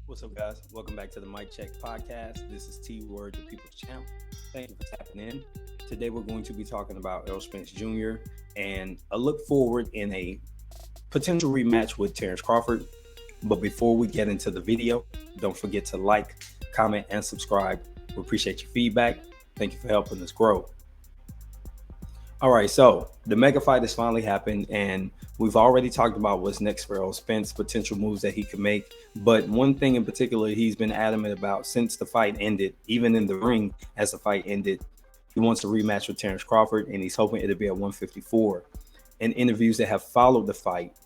What's up, guys? Welcome back to the Mic Check podcast. This is T Word, the People's Champ. Thank you for tapping in. Today, we're going to be talking about Errol Spence Jr. and a look forward in a potential rematch with Terence Crawford. But before we get into the video, don't forget to like, comment, and subscribe. We appreciate your feedback. Thank you for helping us grow. All right, so the mega fight has finally happened, and we've already talked about what's next for Errol Spence, potential moves that he could make. But one thing in particular he's been adamant about since the fight ended, even in the ring as the fight ended, he wants a rematch with Terence Crawford, and he's hoping it'll be at 154. In interviews that have followed the fight,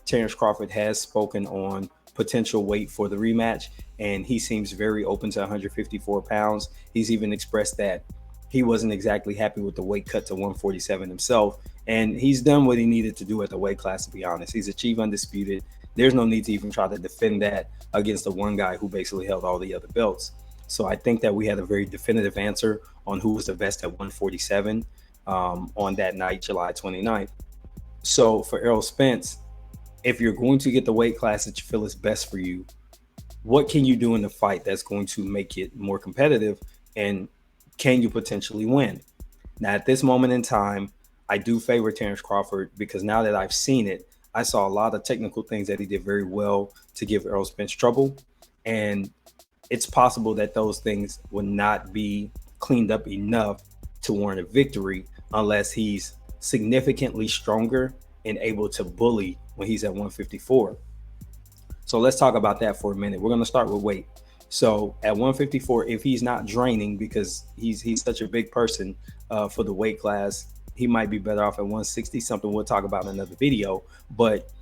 Terence Crawford has spoken on potential weight for the rematch, and he seems very open to 154 pounds. He's even expressed that he wasn't exactly happy with the weight cut to 147 himself, and he's done what he needed to do at the weight class, to be honest. He's achieved undisputed. There's no need to even try to defend that against the one guy who basically held all the other belts. So I think that we had a very definitive answer on who was the best at 147 on that night, July 29th. So for Errol Spence, if you're going to get the weight class that you feel is best for you, what can you do in the fight that's going to make it more competitive, and can you potentially win? Now, at this moment in time, I do favor Terence Crawford because now that I've seen it, I saw a lot of technical things that he did very well to give Errol Spence trouble. And it's possible that those things would not be cleaned up enough to warrant a victory unless he's significantly stronger and able to bully when he's at 154. So let's talk about that for a minute. We're going to start with weight. So at 154, if he's not draining because he's such a big person for the weight class, he might be better off at 160, something we'll talk about in another video. But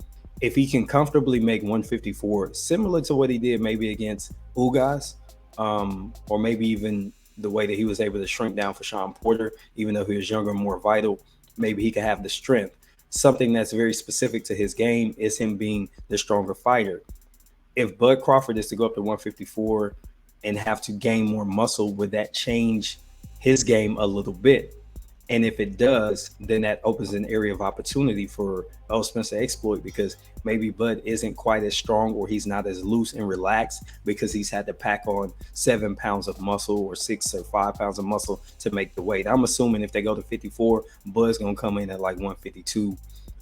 if he can comfortably make 154, similar to what he did maybe against Ugas, or maybe even the way that he was able to shrink down for Sean Porter, even though he was younger and more vital, maybe he could have the strength. Something that's very specific to his game is him being the stronger fighter. If Bud Crawford is to go up to 154 and have to gain more muscle, would that change his game a little bit? And if it does, then that opens an area of opportunity for Errol Spence to exploit, because maybe Bud isn't quite as strong, or he's not as loose and relaxed because he's had to pack on 7 pounds of muscle or 6 or 5 pounds of muscle to make the weight. I'm assuming if they go to 54, Bud's going to come in at like 152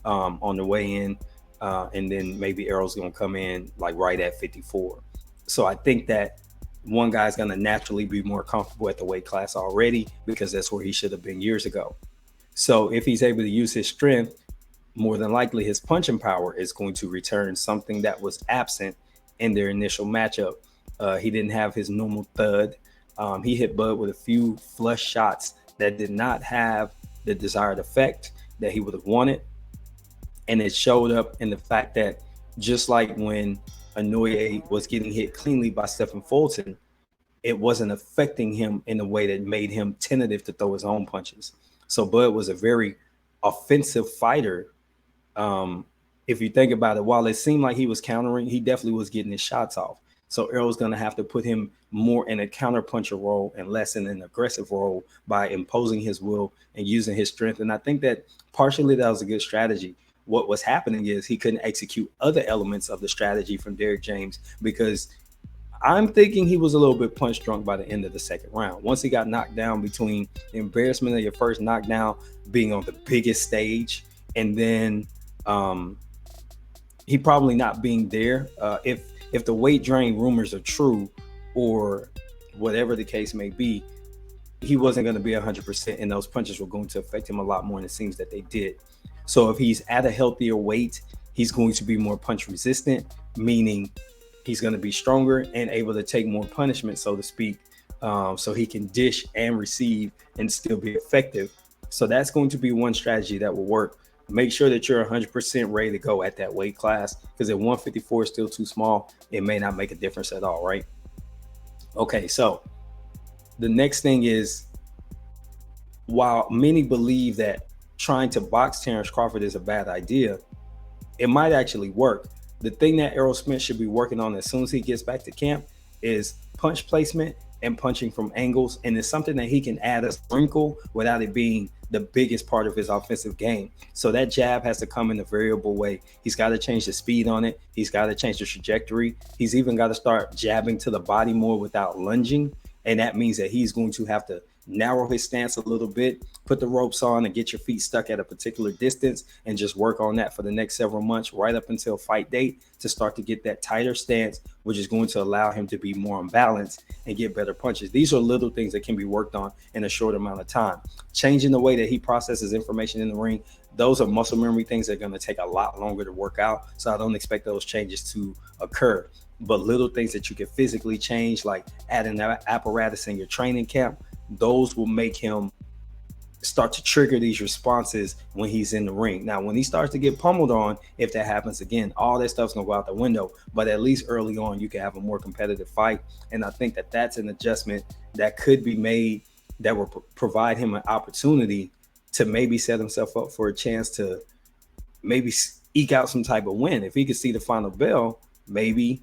on the way in. And then maybe Errol's going to come in like right at 54. So I think that one guy's going to naturally be more comfortable at the weight class already because that's where he should have been years ago. So if he's able to use his strength, more than likely his punching power is going to return, something that was absent in their initial matchup. He didn't have his normal thud. He hit Bud with a few flush shots that did not have the desired effect that he would have wanted. And it showed up in the fact that just like when Inoue was getting hit cleanly by Stephen Fulton, it wasn't affecting him in a way that made him tentative to throw his own punches. So Bud was a very offensive fighter. If you think about it, while it seemed like he was countering, he definitely was getting his shots off. So Errol's going to have to put him more in a counterpuncher role and less in an aggressive role by imposing his will and using his strength. And I think that partially that was a good strategy. What was happening is he couldn't execute other elements of the strategy from Derrick James, because I'm thinking he was a little bit punch drunk by the end of the second round. Once he got knocked down, between the embarrassment of your first knockdown, being on the biggest stage, and then he probably not being there. If the weight drain rumors are true, or whatever the case may be, he wasn't going to be 100%, and those punches were going to affect him a lot more, and it seems that they did. So if he's at a healthier weight, he's going to be more punch resistant, meaning he's going to be stronger and able to take more punishment, so to speak, so he can dish and receive and still be effective. So that's going to be one strategy that will work. Make sure that you're 100% ready to go at that weight class, because at 154 is still too small. It may not make a difference at all, right? Okay, so the next thing is, while many believe that trying to box Terence Crawford is a bad idea, it might actually work. The thing that Errol Spence should be working on as soon as he gets back to camp is punch placement and punching from angles, and it's something that he can add a sprinkle without it being the biggest part of his offensive game. So that jab has to come in a variable way. He's got to change the speed on it. He's got to change the trajectory. He's even got to start jabbing to the body more without lunging. And that means that he's going to have to narrow his stance a little bit, put the ropes on and get your feet stuck at a particular distance and just work on that for the next several months right up until fight date to start to get that tighter stance, which is going to allow him to be more unbalanced and get better punches. These are little things that can be worked on in a short amount of time. Changing the way that he processes information in the ring, those are muscle memory things that are going to take a lot longer to work out. So I don't expect those changes to occur. But little things that you can physically change, like adding that apparatus in your training camp, those will make him start to trigger these responses when he's in the ring. Now, when he starts to get pummeled on, if that happens again, all that stuff's gonna go out the window. But at least early on, you can have a more competitive fight. And I think that that's an adjustment that could be made that will provide him an opportunity to maybe set himself up for a chance to maybe eke out some type of win. If he could see the final bell, maybe,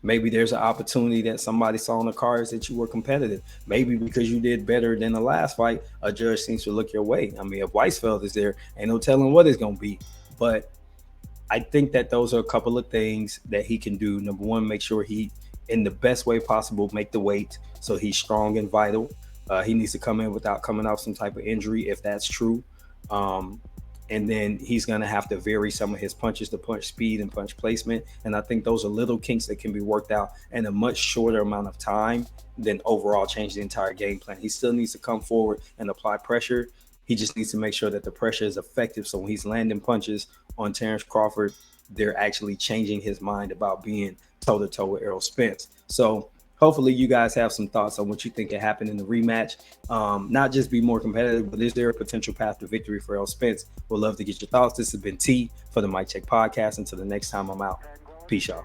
maybe there's an opportunity that somebody saw on the cards that you were competitive. Maybe because you did better than the last fight, a judge seems to look your way. I mean, if Weisfeld is there, ain't no telling what it's going to be. But I think that those are a couple of things that he can do. Number one, make sure he, in the best way possible, make the weight so he's strong and vital. He needs to come in without coming off some type of injury, if that's true. And then he's going to have to vary some of his punches to punch speed and punch placement. And I think those are little kinks that can be worked out in a much shorter amount of time than overall change the entire game plan. He still needs to come forward and apply pressure. He just needs to make sure that the pressure is effective. So when he's landing punches on Terence Crawford, they're actually changing his mind about being toe-to-toe with Errol Spence. So hopefully you guys have some thoughts on what you think can happen in the rematch. Not just be more competitive, but is there a potential path to victory for Errol Spence? We'd love to get your thoughts. This has been T for the Mic Check Podcast. Until the next time I'm out. Peace, y'all.